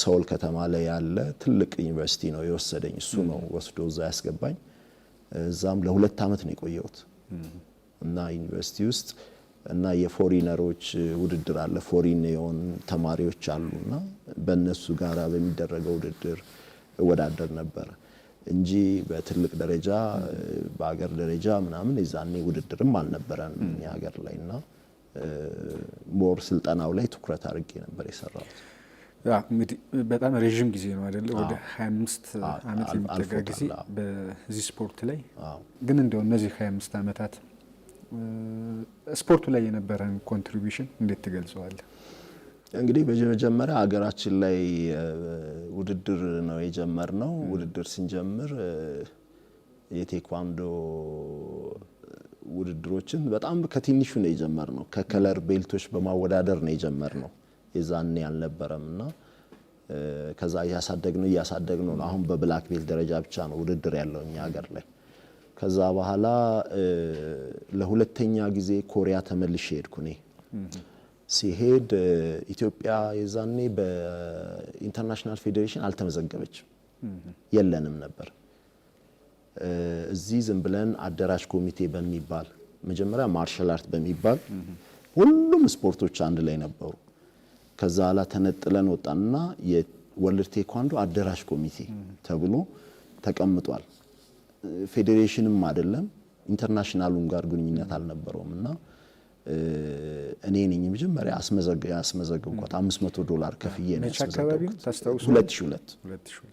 Speaker 3: ሰውል ከተማ ላይ ያለ ትልቅ ዩኒቨርሲቲ ነው የወሰደኝ። እሱ ነው ወስዶ እዛ ያስገባኝ። እዛም ለ2 ዓመት ነው የቆየሁት እና ዩኒቨርሲቲ ውስጥ እና የፎሪነሮች ውድድር አለ፣ ፎሪን የሆኑ ተማሪዎች አሉና በእነሱ ጋር በሚደረገው ውድድር እወዳደር ነበር እንጂ በትልቅ ደረጃ በአገር ደረጃ ምናምን የዛኔ ውድድርም አልነበረን እኛ ሀገር ላይና ሞር ስልጠናው ላይ ትኩረት አድርጌ ነበር የሰራሁት።
Speaker 1: እንግዲህ በጣም ረጅም ጊዜ ነው አይደለ? ወደ 25 ዓመት የሚጠጋ ጊዜ በዚህ ስፖርት ላይ። ግን እንደው እነዚህ 25 ዓመታት ስፖርቱ ላይ የነበረን ኮንትሪቢዩሽን እንዴት ትገልጸዋለህ?
Speaker 3: እንግዲህ በመጀመሪያ ሀገራችን ላይ ውድድር ነው የጀመርነው። ውድድር ስንጀምር የቴኳንዶ ውድድሮችን በጣም ከትንሹ ነው የጀመርነው። ከከለር ቤልቶች በማወዳደር ነው የጀመርነው። የዛኔ አልነበረምና ከዛ እያሳደግነው ነው። አሁን በብላክ ቤልት ደረጃ ብቻ ነው ውድድር ያለው እኛ ሀገር ላይ። ከዛ በኋላ ለሁለተኛ ጊዜ ኮሪያ ተመልሼ ሄድኩ። እኔ ሲሄድ ኢትዮጵያ የዛኔ በኢንተርናሽናል ፌዴሬሽን አልተመዘገበችም፣ የለንም ነበር። እዚህ ዝም ብለን አደራጅ ኮሚቴ በሚባል መጀመሪያ ማርሻል አርት በሚባል ሁሉም ስፖርቶች አንድ ላይ ነበሩ። ከዛ ኋላ ተነጥለን ወጣንና የወርልድ ቴኳንዶ አደራጅ ኮሚቴ ተብሎ ተቀምጧል። ፌዴሬሽንም አይደለም ኢንተርናሽናሉም ጋር ግንኙነት አልነበረውም እና እኔ ነኝ መጀመሪያ ያስመዘገብኳት $500 ከፍዬ ነው ያስመዘገብኩት።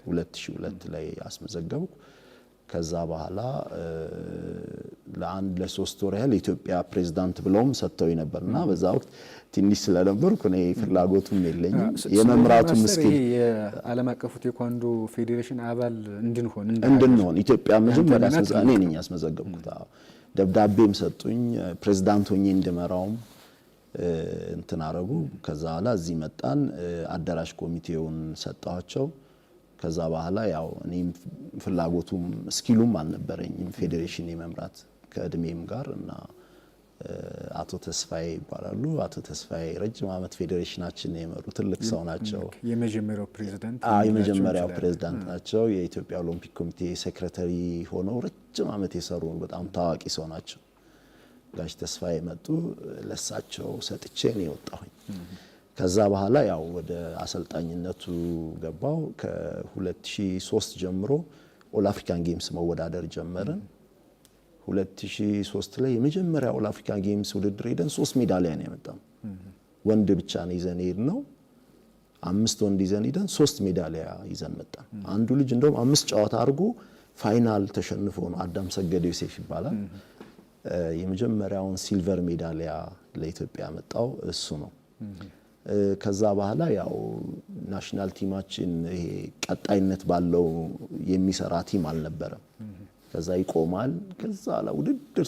Speaker 3: 2002 ላይ ያስመዘገብኩ። ከዛ በኋላ ለ3 ወር ያህል የኢትዮጵያ ፕሬዝዳንት ብለውም ሰጥተው ነበርና በዛ ወቅት ትንሽ ስለነበርኩ እኔ ፍላጎቱም የለኝም የመምራቱም ምስኪን
Speaker 1: የዓለም አቀፉ ቴኳንዶ ፌዴሬሽን አባል
Speaker 3: እንድንሆን ኢትዮጵያ መጀመሪያ እኔ ነኝ ያስመዘገብኩት። ደብዳቤም ሰጡኝ፣ ፕሬዝዳንት ሆኜ እንድመራውም እንትን አረጉ። ከዛ በኋላ እዚህ መጣን፣ አደራጅ ኮሚቴውን ሰጣቸው። ከዛ በኋላ ያው እኔም ፍላጎቱም ስኪሉም አልነበረኝም ፌዴሬሽን የመምራት ከእድሜም ጋር እና አቶ ተስፋዬ ይባላሉ። አቶ ተስፋዬ ረጅም ዓመት ፌዴሬሽናችን የመሩ ትልቅ ሰው ናቸው።
Speaker 1: የመጀመሪያው ፕሬዝዳንት
Speaker 3: ናቸው። የኢትዮጵያ ኦሎምፒክ ኮሚቴ ሴክሬታሪ ሆነው ረጅም ዓመት የሰሩ በጣም ታዋቂ ሰው ናቸው። ጋሽ ተስፋዬ መጡ፣ ለሳቸው ሰጥቼ ነው የወጣሁኝ። ከዛ በኋላ ያው ወደ አሰልጣኝነቱ ገባው። ከ2003 ጀምሮ ኦል አፍሪካን ጌምስ መወዳደር ጀመርን። 2003 ላይ የመጀመሪያ ኦል አፍሪካን ጌምስ ውድድር ሄደን 3 ሜዳሊያ ነው ያመጣው። ወንድ ብቻ ነው ይዘን ሄድነው። 5 ወንድ ይዘን ሄደን 3 ሜዳሊያ ይዘን መጣን። አንዱ ልጅ እንደውም 5 ጨዋታ አድርጎ ፋይናል ተሸንፎ ነው፣ አዳም ሰገደ ዮሴፍ ይባላል። የመጀመሪያውን ሲልቨር ሜዳሊያ ለኢትዮጵያ ያመጣው እሱ ነው። ከዛ በኋላ ያው ናሽናል ቲማችን ይሄ ቀጣይነት ባለው የሚሰራ ቲም አልነበረም። ከዛ ይቆማል። ከዛ ላ ውድድር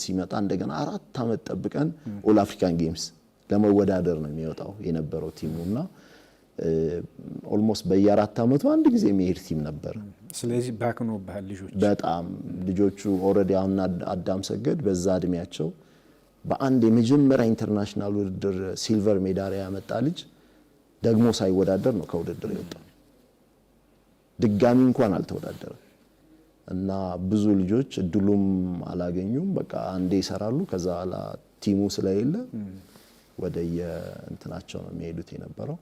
Speaker 3: ሲመጣ እንደገና 4 ዓመት ጠብቀን ኦል አፍሪካን ጌምስ ለመወዳደር ነው የሚወጣው የነበረው ቲሙና ኦልሞስት በየ4 ዓመቱ አንድ ጊዜ የሚሄድ ቲም ነበር።
Speaker 1: ስለዚህ ባክኖ ባህል
Speaker 3: በጣም ልጆቹ ኦልሬዲ አሁን አዳም ሰገድ በዛ እድሜያቸው በአንድ የመጀመሪያ ኢንተርናሽናል ውድድር ሲልቨር ሜዳሊያ ያመጣ ልጅ ደግሞ ሳይወዳደር ነው ከውድድር የወጣው። ድጋሚ እንኳን አልተወዳደረም እና ብዙ ልጆች እድሉም አላገኙም። በቃ አንዴ ይሰራሉ፣ ከዛ በኋላ ቲሙ ስለሌለ ወደ የእንትናቸው ነው የሚሄዱት የነበረው።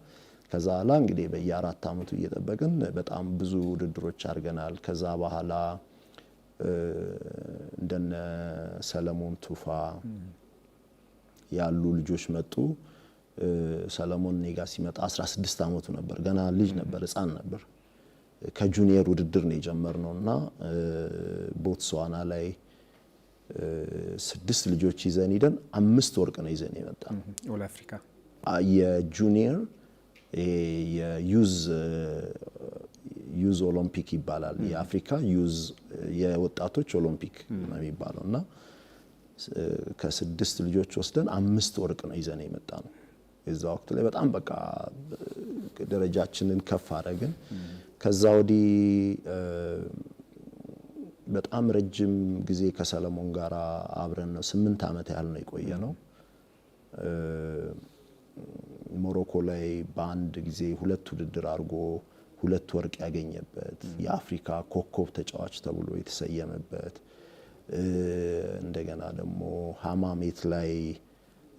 Speaker 3: ከዛ በኋላ እንግዲህ በየ4 ዓመቱ እየጠበቅን በጣም ብዙ ውድድሮች አድርገናል። ከዛ በኋላ እንደነ ሰለሞን ቱፋ ያሉ ልጆች መጡ። ሰለሞን ኔጋ ሲመጣ 16 ዓመቱ ነበር፣ ገና ልጅ ነበር፣ ህፃን ነበር። ከጁኒየር ውድድር ነው የጀመርነውና ቦትስዋና ላይ 6 ልጆች ይዘን ሄደን 5 ወርቅ ነው ይዘን የመጣ
Speaker 1: ኦል አፍሪካ
Speaker 3: የጁኒየር የዩዝ ኦሎምፒክ ይባላል። የአፍሪካ ዩዝ የወጣቶች ኦሎምፒክ ነው የሚባለው እና ከ6 ልጆች ወስደን 5 ወርቅ ነው ይዘን የመጣ ነው። የዛ ወቅት ላይ በጣም በቃ ደረጃችንን ከፍ አደረግን። ከዛ ወዲህ በጣም ረጅም ጊዜ ከሰለሞን ጋር አብረን ነው 8 ዓመት ያህል ነው የቆየ ነው። ሞሮኮ ላይ በአንድ ጊዜ 2 ውድድር አድርጎ 2 ወርቅ ያገኘበት የአፍሪካ ኮከብ ተጫዋች ተብሎ የተሰየመበት እንደገና ደግሞ ሃማሜት ላይ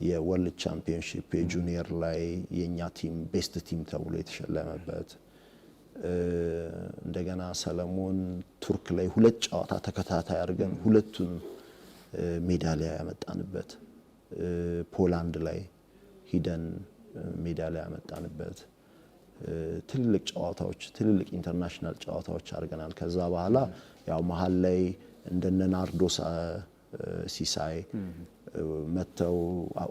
Speaker 3: የወርልድ ቻምፒዮንሺፕ የጁኒየር ላይ የኛ ቲም ቤስት ቲም ተብሎ የተሸለመበት እንደገና ሰለሞን ቱርክ ላይ 2 ጨዋታ ተከታታይ አድርገን 2ቱን ሜዳሊያ ያመጣንበት ፖላንድ ላይ ሂደን ሜዳሊያ ያመጣንበት ትልልቅ ጨዋታዎች ትልልቅ ኢንተርናሽናል ጨዋታዎች አድርገናል። ከዛ በኋላ ያው መሀል ላይ እንደነ ናርዶስ ሲሳይ መተው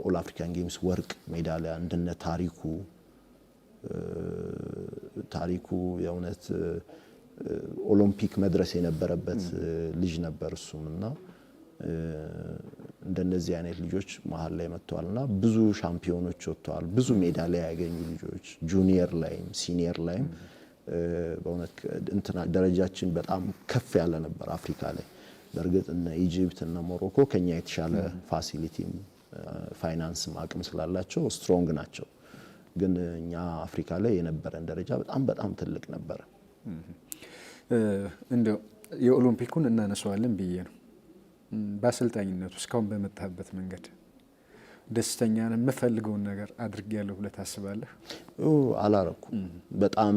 Speaker 3: ኦል አፍሪካን ጌምስ ወርቅ ሜዳሊያ እንደነ ታሪኩ የእውነት ኦሎምፒክ መድረስ የነበረበት ልጅ ነበር እሱምና እንደነዚህ አይነት ልጆች መሀል ላይ መጥተዋልና ብዙ ሻምፒዮኖች ወጥተዋል። ብዙ ሜዳሊያ ያገኙ ልጆች ጁኒየር ላይም ሲኒየር ላይም በእውነት እንትና ደረጃችን በጣም ከፍ ያለ ነበር አፍሪካ ላይ። በእርግጥ እነ ኢጂፕት እና ሞሮኮ ከኛ የተሻለ ፋሲሊቲም ፋይናንስም አቅም ስላላቸው ስትሮንግ ናቸው። ግን እኛ አፍሪካ ላይ የነበረን ደረጃ በጣም ትልቅ ነበር።
Speaker 1: እንደው የኦሎምፒኩን እናነሳዋለን ብዬ ነው። በአሰልጣኝነቱ እስካሁን በመጣበት መንገድ ደስተኛ ነህ? የምፈልገውን ነገር አድርጌያለሁ ብለህ ታስባለህ?
Speaker 3: አላረኩም። በጣም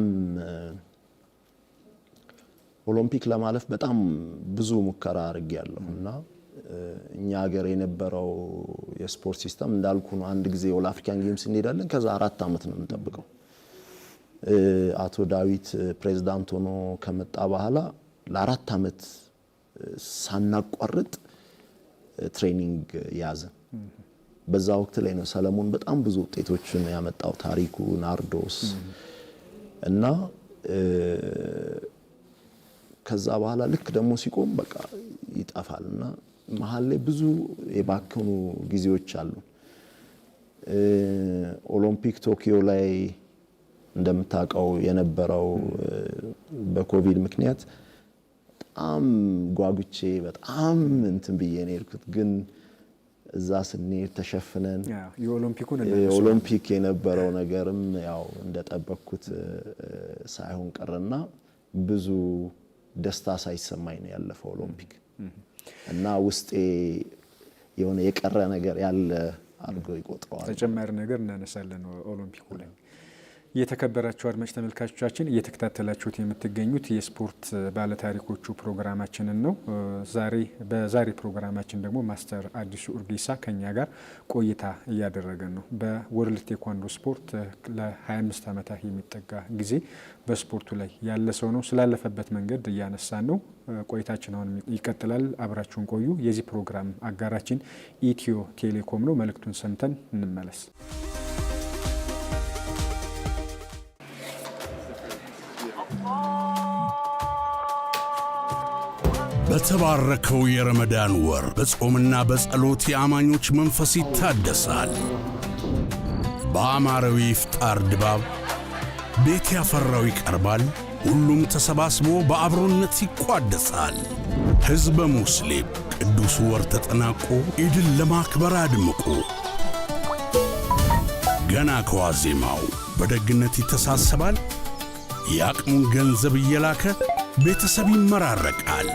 Speaker 3: ኦሎምፒክ ለማለፍ በጣም ብዙ ሙከራ አድርጌያለሁ እና እኛ ሀገር የነበረው የስፖርት ሲስተም እንዳልኩ ነው። አንድ ጊዜ ኦል አፍሪካን ጌምስ እንሄዳለን፣ ከዛ 4 ዓመት ነው የምንጠብቀው። አቶ ዳዊት ፕሬዝዳንት ሆኖ ከመጣ በኋላ ለ4 ዓመት ሳናቋርጥ ትሬኒንግ ያዘ። በዛ ወቅት ላይ ነው ሰለሞን በጣም ብዙ ውጤቶችን ያመጣው፣ ታሪኩ ናርዶስ እና ከዛ በኋላ ልክ ደግሞ ሲቆም በቃ ይጠፋልና መሀል ላይ ብዙ የባከኑ ጊዜዎች አሉ። ኦሎምፒክ ቶኪዮ ላይ እንደምታውቀው የነበረው በኮቪድ ምክንያት በጣም ጓጉቼ በጣም እንትን ብዬ ነው የሄድኩት። ግን እዛ ስንሄድ ተሸፍነን የኦሎምፒክ የነበረው ነገርም ያው እንደጠበቅኩት ሳይሆን ቀረና ብዙ ደስታ ሳይሰማኝ ነው ያለፈው ኦሎምፒክ እና ውስጤ የሆነ የቀረ ነገር ያለ አድርጎ ይቆጥረዋል።
Speaker 1: ተጨማሪ ነገር እናነሳለን ኦሎምፒኩ ላይ። የተከበራችሁ አድማጭ ተመልካቾቻችን እየተከታተላችሁት የምትገኙት የስፖርት ባለታሪኮቹ ፕሮግራማችንን ነው። በዛሬ ፕሮግራማችን ደግሞ ማስተር አዲሱ ኡርጌሳ ከኛ ጋር ቆይታ እያደረገን ነው። በወርልድ ቴኳንዶ ስፖርት ለ25 ዓመታት የሚጠጋ ጊዜ በስፖርቱ ላይ ያለ ሰው ነው። ስላለፈበት መንገድ እያነሳን ነው። ቆይታችን አሁን ይቀጥላል። አብራችሁን ቆዩ። የዚህ ፕሮግራም አጋራችን ኢትዮ ቴሌኮም ነው። መልእክቱን ሰምተን እንመለስ።
Speaker 2: በተባረከው የረመዳን ወር በጾምና በጸሎት የአማኞች መንፈስ ይታደሳል። በአማረው ኢፍጣር ድባብ ቤት ያፈራው ይቀርባል። ሁሉም ተሰባስቦ በአብሮነት ይቋደሳል። ሕዝበ ሙስሊም ቅዱሱ ወር ተጠናቆ ኢድን ለማክበር አድምቆ ገና ከዋዜማው በደግነት ይተሳሰባል። የአቅሙን ገንዘብ እየላከ ቤተሰብ ይመራረቃል።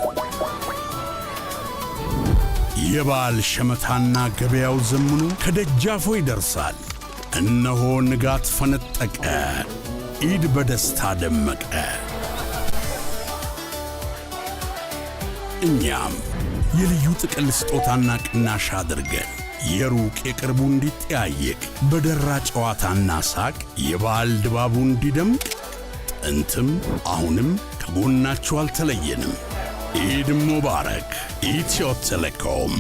Speaker 2: የበዓል ሸመታና ገበያው ዘምኑ ከደጃፎ ይደርሳል። እነሆ ንጋት ፈነጠቀ፣ ኢድ በደስታ ደመቀ። እኛም የልዩ ጥቅል ስጦታና ቅናሽ አድርገን የሩቅ የቅርቡ እንዲጠያየቅ በደራ ጨዋታና ሳቅ የበዓል ድባቡ እንዲደምቅ ጥንትም አሁንም ከጎናችሁ አልተለየንም። ኢድ ሙባረክ። ኢትዮ ቴሌኮም።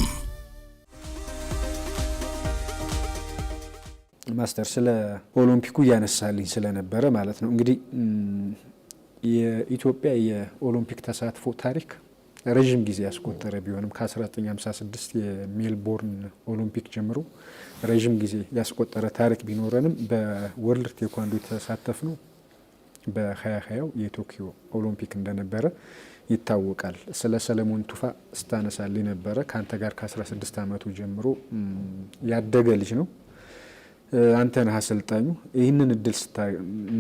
Speaker 1: ማስተር ስለ ኦሎምፒኩ እያነሳልኝ ስለነበረ ማለት ነው እንግዲህ የኢትዮጵያ የኦሎምፒክ ተሳትፎ ታሪክ ረጅም ጊዜ ያስቆጠረ ቢሆንም ከ1956 የሜልቦርን ኦሎምፒክ ጀምሮ ረጅም ጊዜ ያስቆጠረ ታሪክ ቢኖረንም በወርልድ ቴኳንዶ የተሳተፍነው በ2020 የቶኪዮ ኦሎምፒክ እንደነበረ ይታወቃል። ስለ ሰለሞን ቱፋ ስታነሳልኝ ነበረ። ካንተ ጋር ከ16 ዓመቱ ጀምሮ ያደገ ልጅ ነው። አንተ ነህ አሰልጣኙ። ይህንን እድል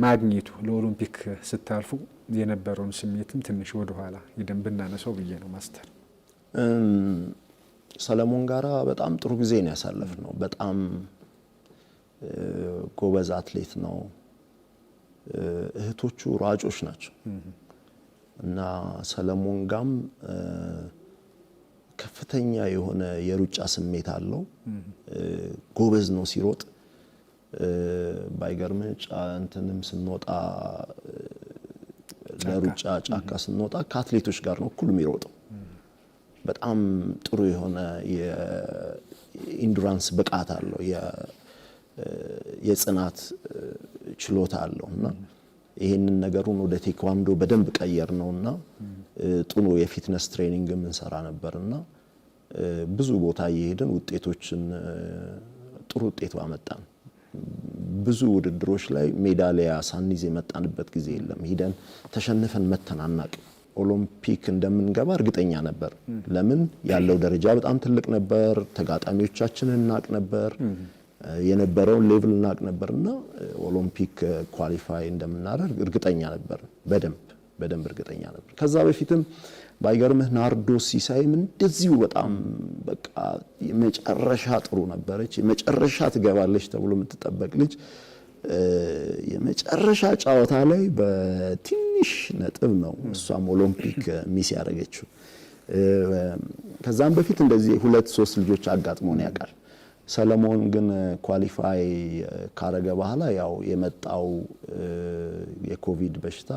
Speaker 1: ማግኘቱ ለኦሎምፒክ ስታልፉ የነበረውን ስሜትም ትንሽ ወደ ኋላ ሄደን ብናነሳው ብዬ ነው ማስተር።
Speaker 3: ሰለሞን ጋራ በጣም ጥሩ ጊዜ ነው ያሳለፍነው። በጣም ጎበዝ አትሌት ነው። እህቶቹ ሯጮች ናቸው እና ሰለሞን ጋም ከፍተኛ የሆነ የሩጫ ስሜት አለው። ጎበዝ ነው ሲሮጥ። ባይገርም እንትንም ስንወጣ ለሩጫ ጫካ ስንወጣ ከአትሌቶች ጋር ነው እኩል የሚሮጠው። በጣም ጥሩ የሆነ የኢንዱራንስ ብቃት አለው፣ የጽናት ችሎታ አለው እና ይሄንን ነገሩን ወደ ቴኳንዶ በደንብ ቀየር ነውና ጥሩ የፊትነስ ትሬኒንግ እንሰራ ነበርና ብዙ ቦታ እየሄድን ውጤቶችን ጥሩ ውጤት አመጣን። ብዙ ውድድሮች ላይ ሜዳሊያ ሳንይዝ የመጣንበት ጊዜ የለም። ሄደን ተሸንፈን መተናናቅ ኦሎምፒክ እንደምንገባ እርግጠኛ ነበር። ለምን ያለው ደረጃ በጣም ትልቅ ነበር። ተጋጣሚዎቻችንን እናቅ ነበር፣ የነበረውን ሌቭል እናቅ ነበርና ኦሎምፒክ ኳሊፋይ እንደምናደርግ እርግጠኛ ነበር። በደንብ እርግጠኛ ነበር። ከዛ በፊትም ባይገርምህ ናርዶስ ሲሳይም እንደዚሁ በጣም በቃ የመጨረሻ ጥሩ ነበረች። የመጨረሻ ትገባለች ተብሎ የምትጠበቅ ልጅ የመጨረሻ ጨዋታ ላይ በትንሽ ነጥብ ነው እሷም ኦሎምፒክ ሚስ ያደረገችው። ከዛም በፊት እንደዚህ 2-3 ልጆች አጋጥሞን ያውቃል። ሰለሞን ግን ኳሊፋይ ካረገ በኋላ ያው የመጣው የኮቪድ በሽታ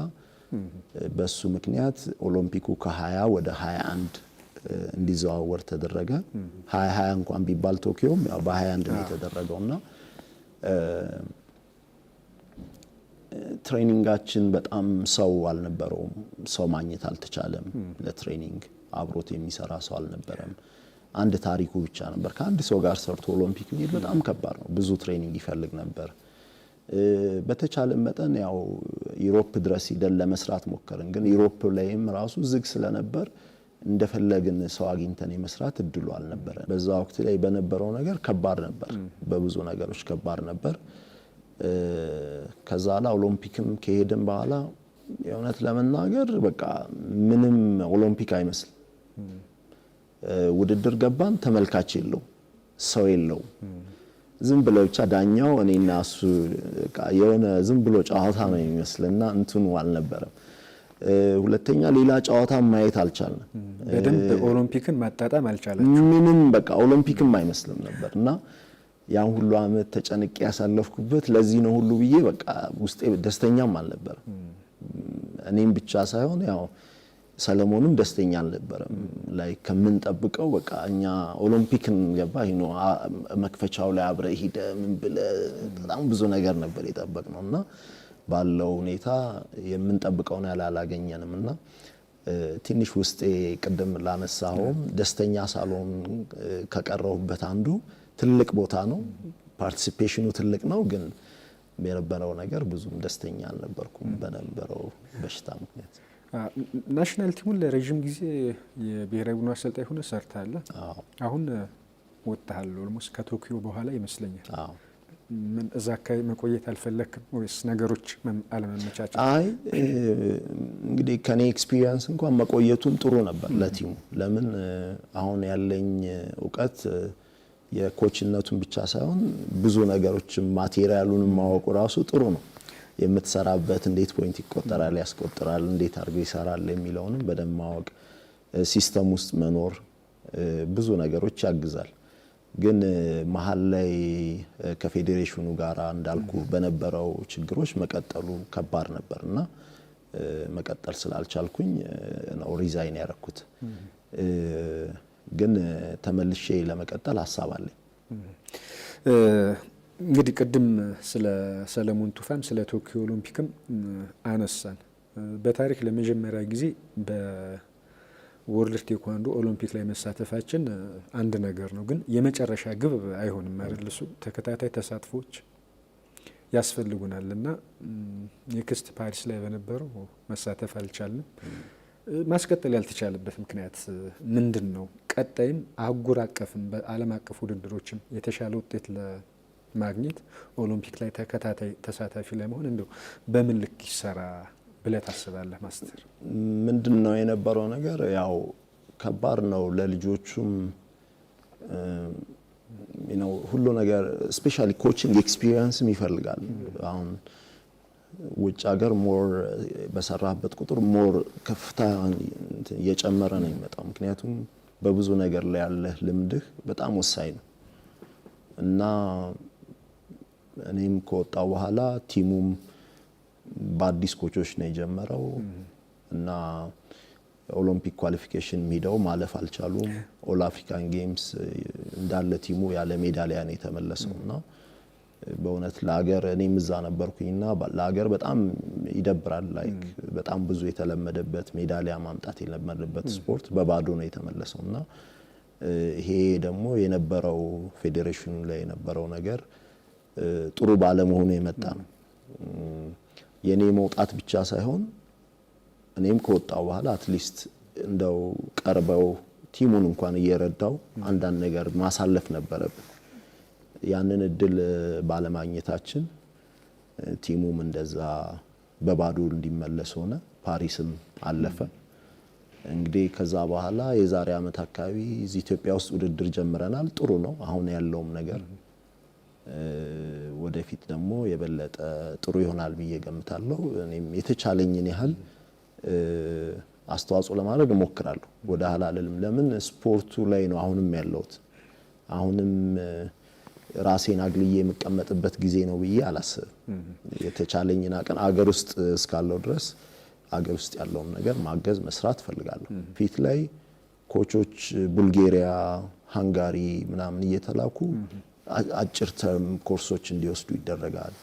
Speaker 3: በሱ ምክንያት ኦሎምፒኩ ከ20 ወደ 21 እንዲዘዋወር ተደረገ። 2020 እንኳን ቢባል ቶኪዮም ያው በ21 ነው የተደረገውና ትሬኒንጋችን በጣም ሰው አልነበረውም። ሰው ማግኘት አልተቻለም። ለትሬኒንግ አብሮት የሚሰራ ሰው አልነበረም። አንድ ታሪኩ ብቻ ነበር። ከአንድ ሰው ጋር ሰርቶ ኦሎምፒክ መሄድ በጣም ከባድ ነው። ብዙ ትሬኒንግ ይፈልግ ነበር። በተቻለ መጠን ያው ዩሮፕ ድረስ ሄደን ለመስራት ሞከርን። ግን ዩሮፕ ላይም ራሱ ዝግ ስለነበር እንደፈለግን ሰው አግኝተን የመስራት እድሉ አልነበረ። በዛ ወቅት ላይ በነበረው ነገር ከባድ ነበር። በብዙ ነገሮች ከባድ ነበር። ከዛ ላይ ኦሎምፒክም ከሄድን በኋላ የእውነት ለመናገር በቃ ምንም ኦሎምፒክ አይመስል። ውድድር ገባን፣ ተመልካች የለው፣ ሰው የለው። ዝም ብለው ብቻ ዳኛው እኔና እሱ የሆነ ዝም ብሎ ጨዋታ ነው የሚመስልና እንትኑ አልነበረም። ሁለተኛ ሌላ ጨዋታ ማየት አልቻልንም።
Speaker 1: በደንብ ኦሎምፒክን ማጣጣም አልቻላችሁ።
Speaker 3: ምንም በቃ ኦሎምፒክም አይመስልም ነበርና ያን ሁሉ አመት ተጨንቄ ያሳለፍኩበት ለዚህ ነው ሁሉ ብዬ በቃ ውስጤ ደስተኛም አልነበረም። እኔም ብቻ ሳይሆን ያው ሰለሞንም ደስተኛ አልነበረም። ላይ ከምንጠብቀው በቃ እኛ ኦሎምፒክን ገባ ይኖ መክፈቻው ላይ አብረ ሄደ ምን ብለ በጣም ብዙ ነገር ነበር የጠበቅነውና ባለው ሁኔታ የምንጠብቀውን ያላገኘንምና ትንሽ ውስጤ ቅድም ላነሳውም ደስተኛ ሳልሆን ከቀረውበት አንዱ ትልቅ ቦታ ነው። ፓርቲሲፔሽኑ ትልቅ ነው፣ ግን የነበረው ነገር ብዙም ደስተኛ አልነበርኩም በነበረው በሽታ ምክንያት።
Speaker 1: ናሽናል ቲሙን ለረጅም ጊዜ የብሔራዊ ቡድኑ አሰልጣኝ ሆነ ሰርታለ። አሁን ወጣሃል ኦልሞስት ከቶኪዮ በኋላ ይመስለኛል። ምን እዛ አካባቢ መቆየት አልፈለክም ወይስ ነገሮች አለመመቻቸት?
Speaker 3: አይ እንግዲህ ከኔ ኤክስፒሪየንስ እንኳን መቆየቱን ጥሩ ነበር ለቲሙ። ለምን አሁን ያለኝ እውቀት የኮችነቱን ብቻ ሳይሆን ብዙ ነገሮችን ማቴሪያሉን ማወቁ ራሱ ጥሩ ነው። የምትሰራበት እንዴት ፖይንት ይቆጠራል፣ ያስቆጥራል፣ እንዴት አድርጎ ይሰራል የሚለውንም በደንብ ማወቅ፣ ሲስተም ውስጥ መኖር ብዙ ነገሮች ያግዛል። ግን መሀል ላይ ከፌዴሬሽኑ ጋር እንዳልኩ በነበረው ችግሮች መቀጠሉ ከባድ ነበርና መቀጠል ስላልቻልኩኝ ነው ሪዛይን ያደረኩት። ግን ተመልሼ ለመቀጠል ሐሳብ አለኝ።
Speaker 1: እንግዲህ ቅድም ስለ ሰለሞን ቱፋም ስለ ቶኪዮ ኦሎምፒክም አነሳን። በታሪክ ለመጀመሪያ ጊዜ ወርልድ ቴኳንዶ ኦሎምፒክ ላይ መሳተፋችን አንድ ነገር ነው፣ ግን የመጨረሻ ግብ አይሆንም አይደል? እሱ ተከታታይ ተሳትፎች ያስፈልጉናል እና ኔክስት ፓሪስ ላይ በነበረው መሳተፍ አልቻልንም። ማስቀጠል ያልተቻለበት ምክንያት ምንድን ነው? ቀጣይም አህጉር አቀፍም በዓለም አቀፍ ውድድሮችም የተሻለ ውጤት ለማግኘት ኦሎምፒክ ላይ ተከታታይ ተሳታፊ ለመሆን እንደው በምን ልክ ይሰራ ብለህ ታስባለህ ማስተር?
Speaker 3: ምንድን ነው የነበረው ነገር? ያው ከባድ ነው ለልጆቹም ሁሉ ነገር ስፔሻሊ ኮቺንግ ኤክስፒሪየንስም ይፈልጋል። አሁን ውጭ ሀገር ሞር በሰራበት ቁጥር ሞር ከፍታ እየጨመረ ነው የሚመጣው። ምክንያቱም በብዙ ነገር ላይ ያለህ ልምድህ በጣም ወሳኝ ነው እና እኔም ከወጣው በኋላ ቲሙም በአዲስ ኮቾች ነው የጀመረው እና ኦሎምፒክ ኳሊፊኬሽን ሄደው ማለፍ አልቻሉም። ኦል አፍሪካን ጌምስ እንዳለ ቲሙ ያለ ሜዳሊያ ነው የተመለሰው እና በእውነት ለሀገር እኔም እዛ ነበርኩኝና ለሀገር በጣም ይደብራል። ላይክ በጣም ብዙ የተለመደበት ሜዳሊያ ማምጣት የለመደበት ስፖርት በባዶ ነው የተመለሰው እና ይሄ ደግሞ የነበረው ፌዴሬሽኑ ላይ የነበረው ነገር ጥሩ ባለመሆኑ የመጣ ነው። የኔ መውጣት ብቻ ሳይሆን እኔም ከወጣው በኋላ አትሊስት እንደው ቀርበው ቲሙን እንኳን እየረዳው አንዳንድ ነገር ማሳለፍ ነበረብን። ያንን እድል ባለማግኘታችን ቲሙም እንደዛ በባዶ እንዲመለስ ሆነ። ፓሪስም አለፈ። እንግዲህ ከዛ በኋላ የዛሬ አመት አካባቢ እዚህ ኢትዮጵያ ውስጥ ውድድር ጀምረናል። ጥሩ ነው አሁን ያለውም ነገር። ወደፊት ደግሞ የበለጠ ጥሩ ይሆናል ብዬ ገምታለሁ። እኔም የተቻለኝን ያህል አስተዋጽኦ ለማድረግ እሞክራለሁ። ወደ ኋላ አልልም። ለምን ስፖርቱ ላይ ነው አሁንም ያለሁት። አሁንም ራሴን አግልዬ የምቀመጥበት ጊዜ ነው ብዬ አላስብም። የተቻለኝን አቅም አገር ውስጥ እስካለው ድረስ አገር ውስጥ ያለውን ነገር ማገዝ መስራት ፈልጋለሁ። ፊት ላይ ኮቾች ቡልጋሪያ፣ ሃንጋሪ ምናምን እየተላኩ አጭር ተርም ኮርሶች እንዲወስዱ ይደረጋል።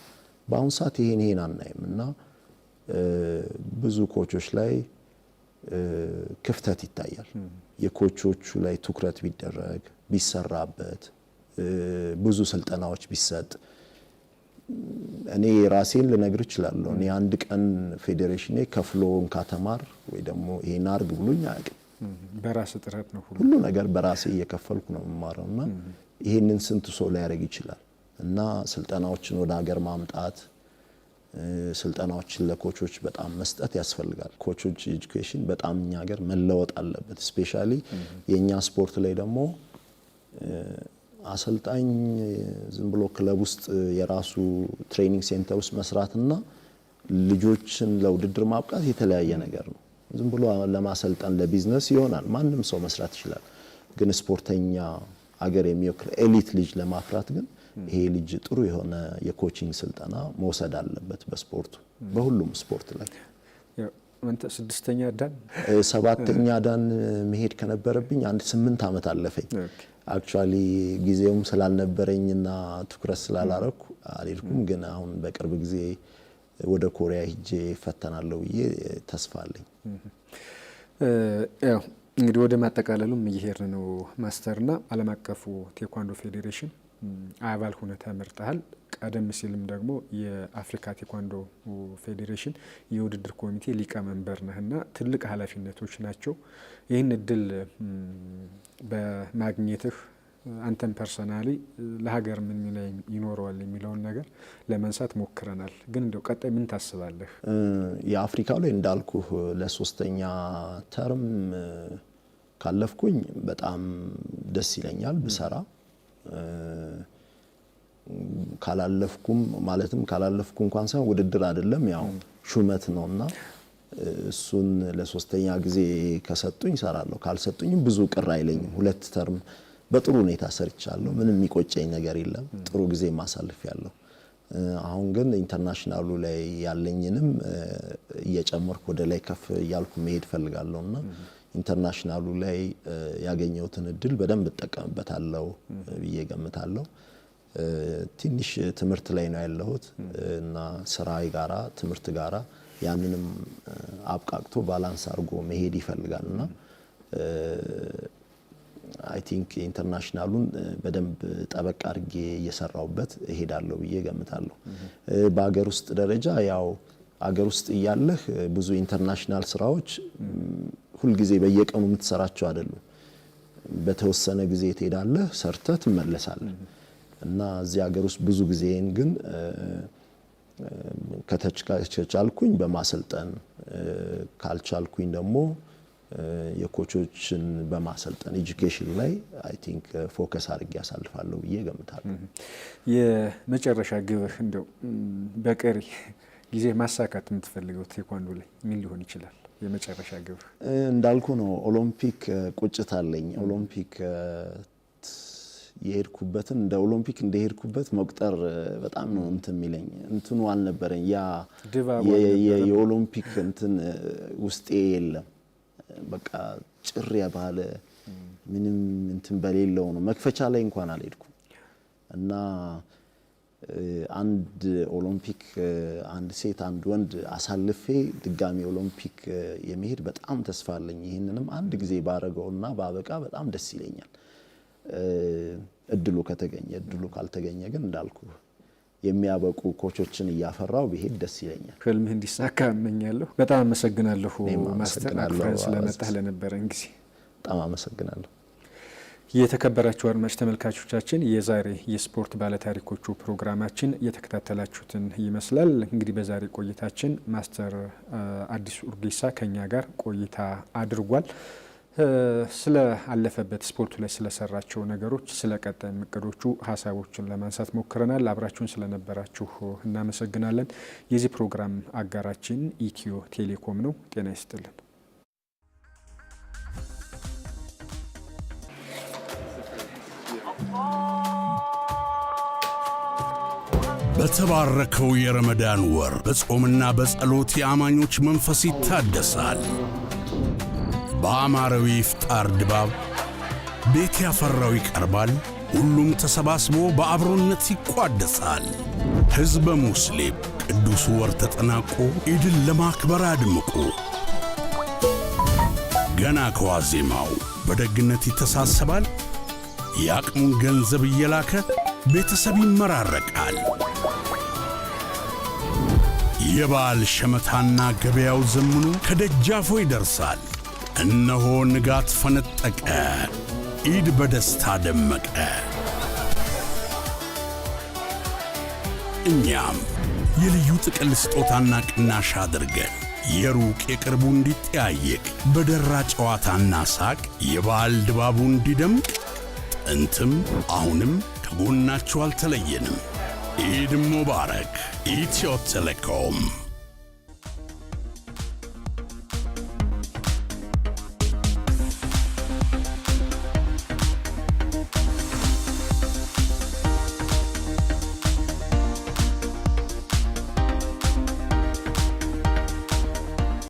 Speaker 3: በአሁን ሰዓት ይሄን አናይም እና ብዙ ኮቾች ላይ ክፍተት ይታያል። የኮቾቹ ላይ ትኩረት ቢደረግ ቢሰራበት ብዙ ስልጠናዎች ቢሰጥ እኔ ራሴን ልነግር እችላለሁ። እኔ አንድ ቀን ፌዴሬሽኔ ከፍሎ እንካ ተማር ወይ ደግሞ ይሄን አርግ ብሎኝ አያውቅም።
Speaker 1: በራስ ጥረት ነው
Speaker 3: ሁሉ ነገር በራሴ እየከፈልኩ ነው የምማረውና ይሄንን ስንት ሰው ሊያደርግ ይችላል? እና ስልጠናዎችን ወደ ሀገር ማምጣት ስልጠናዎችን ለኮቾች በጣም መስጠት ያስፈልጋል። ኮቾች ኤጁኬሽን በጣም እኛ ሀገር መለወጥ አለበት። ስፔሻሊ የኛ ስፖርት ላይ ደግሞ አሰልጣኝ ዝም ብሎ ክለብ ውስጥ የራሱ ትሬኒንግ ሴንተር ውስጥ መስራትና ልጆችን ለውድድር ማብቃት የተለያየ ነገር ነው። ዝም ብሎ ለማሰልጠን ለቢዝነስ ይሆናል፣ ማንም ሰው መስራት ይችላል። ግን ስፖርተኛ ሀገር የሚወክል ኤሊት ልጅ ለማፍራት ግን ይሄ ልጅ ጥሩ የሆነ የኮቺንግ ስልጠና መውሰድ አለበት። በስፖርቱ በሁሉም ስፖርት ላይ
Speaker 1: አንተ 6ኛ ዳን
Speaker 3: 7ኛ ዳን መሄድ ከነበረብኝ 8 አመት አለፈኝ። አክቹአሊ ጊዜውም ስላልነበረኝና ትኩረት ስላላረኩ አልሄድኩም። ግን አሁን በቅርብ ጊዜ ወደ ኮሪያ ሄጄ ፈተናለሁ ብዬ ተስፋ አለኝ።
Speaker 1: ያው እንግዲህ ወደ ማጠቃለሉም እየሄድን ነው ማስተርና ዓለም አቀፉ ቴኳንዶ ፌዴሬሽን አባል ሆነህ ተመርጠሃል። ቀደም ሲልም ደግሞ የአፍሪካ ቴኳንዶ ፌዴሬሽን የውድድር ኮሚቴ ሊቀመንበር ነህና ትልቅ ኃላፊነቶች ናቸው። ይህን እድል በማግኘትህ አንተም ፐርሰናሊ ለሀገር ምን ሚና ይኖረዋል የሚለውን ነገር ለማንሳት ሞክረናል። ግን እንደው ቀጣይ ምን ታስባለህ?
Speaker 3: የአፍሪካው ላይ እንዳልኩህ ለ3ኛ ተርም ካለፍኩኝ በጣም ደስ ይለኛል ብሰራ። ካላለፍኩም ማለትም ካላለፍኩ እንኳን ሳይሆን ውድድር አይደለም ያው ሹመት ነውና እሱን ለ3ኛ ጊዜ ከሰጡኝ እሰራለሁ። ካልሰጡኝም ብዙ ቅር አይለኝም። 2 ተርም በጥሩ ሁኔታ ሰርቻለሁ። ምንም የሚቆጨኝ ነገር የለም። ጥሩ ጊዜ ማሳለፍ ያለው። አሁን ግን ኢንተርናሽናሉ ላይ ያለኝንም እየጨመርኩ ወደ ላይ ከፍ እያልኩ መሄድ ፈልጋለሁና ኢንተርናሽናሉ ላይ ያገኘሁትን እድል በደንብ እጠቀምበታለሁ ብዬ ገምታለሁ። ትንሽ ትምህርት ላይ ነው ያለሁት እና ስራይ ጋራ ትምህርት ጋራ ያንንም አብቃቅቶ ባላንስ አድርጎ መሄድ ይፈልጋልና አይ ቲንክ ኢንተርናሽናሉን በደንብ ጠበቅ አድርጌ እየሰራውበት እሄዳለሁ ብዬ ገምታለሁ። በአገር ውስጥ ደረጃ ያው አገር ውስጥ እያለህ ብዙ ኢንተርናሽናል ስራዎች ሁልጊዜ በየቀኑ የምትሰራቸው አይደሉም። በተወሰነ ጊዜ ትሄዳለህ፣ ሰርተህ ትመለሳለህ እና እዚህ አገር ውስጥ ብዙ ጊዜን ግን ከተቻልኩኝ በማሰልጠን ካልቻልኩኝ ደግሞ የኮቾችን በማሰልጠን ኤጁኬሽን ላይ አይ ቲንክ ፎከስ አድርጌ ያሳልፋለሁ ብዬ ገምታለሁ።
Speaker 1: የመጨረሻ ግብህ እንደው በቀሪ ጊዜ ማሳካት የምትፈልገው ቴኳንዶ ላይ ምን ሊሆን ይችላል? የመጨረሻ ግብህ
Speaker 3: እንዳልኩ ነው። ኦሎምፒክ ቁጭት አለኝ። ኦሎምፒክ የሄድኩበትን እንደ ኦሎምፒክ እንደሄድኩበት መቁጠር በጣም ነው እንትን የሚለኝ። እንትኑ አልነበረኝ ያ የኦሎምፒክ እንትን ውስጤ የለም። በቃ ጭር ያባለ ምንም እንትን በሌለው ነው። መክፈቻ ላይ እንኳን አልሄድኩም እና አንድ ኦሎምፒክ አንድ ሴት አንድ ወንድ አሳልፌ ድጋሚ ኦሎምፒክ የመሄድ በጣም ተስፋ አለኝ። ይህንንም አንድ ጊዜ ባረገውና ባበቃ በጣም ደስ ይለኛል እድሉ ከተገኘ። እድሉ ካልተገኘ ግን እንዳልኩ የሚያበቁ ኮቾችን እያፈራው ብሄድ ደስ ይለኛል።
Speaker 1: ህልምህ እንዲሳካ እመኛለሁ። በጣም አመሰግናለሁ ማስተር አክብረን ስለመጣህ ለነበረን ጊዜ
Speaker 3: በጣም አመሰግናለሁ።
Speaker 1: የተከበራችሁ አድማጭ ተመልካቾቻችን የዛሬ የስፖርት ባለታሪኮቹ ፕሮግራማችን የተከታተላችሁትን ይመስላል። እንግዲህ በዛሬ ቆይታችን ማስተር አዲሱ ኡርጌሳ ከኛ ጋር ቆይታ አድርጓል። ስለ አለፈበት ስፖርቱ ላይ ስለሰራቸው ነገሮች፣ ስለ ቀጣይ እቅዶቹ ሀሳቦችን ለማንሳት ሞክረናል። አብራችሁን ስለነበራችሁ እናመሰግናለን። የዚህ ፕሮግራም አጋራችን ኢትዮ ቴሌኮም ነው። ጤና ይስጥልን።
Speaker 2: በተባረከው የረመዳን ወር በጾምና በጸሎት የአማኞች መንፈስ ይታደሳል። በአማራዊ ኢፍጣር ድባብ ቤት ያፈራው ይቀርባል። ሁሉም ተሰባስቦ በአብሮነት ይቋደሳል። ሕዝበ ሙስሊም ቅዱሱ ወር ተጠናቆ ኢድን ለማክበር አድምቁ። ገና ከዋዜማው በደግነት ይተሳሰባል። የአቅሙን ገንዘብ እየላከ ቤተሰብ ይመራረቃል። የበዓል ሸመታና ገበያው ዘምኖ ከደጃፎ ይደርሳል። እነሆ ንጋት ፈነጠቀ፣ ኢድ በደስታ ደመቀ። እኛም የልዩ ጥቅል ስጦታና ቅናሽ አድርገን የሩቅ የቅርቡ እንዲጠያየቅ በደራ ጨዋታና ሳቅ የበዓል ድባቡ እንዲደምቅ ጥንትም አሁንም ከጎናችሁ አልተለየንም። ኢድ ሙባረክ። ኢትዮ ቴሌኮም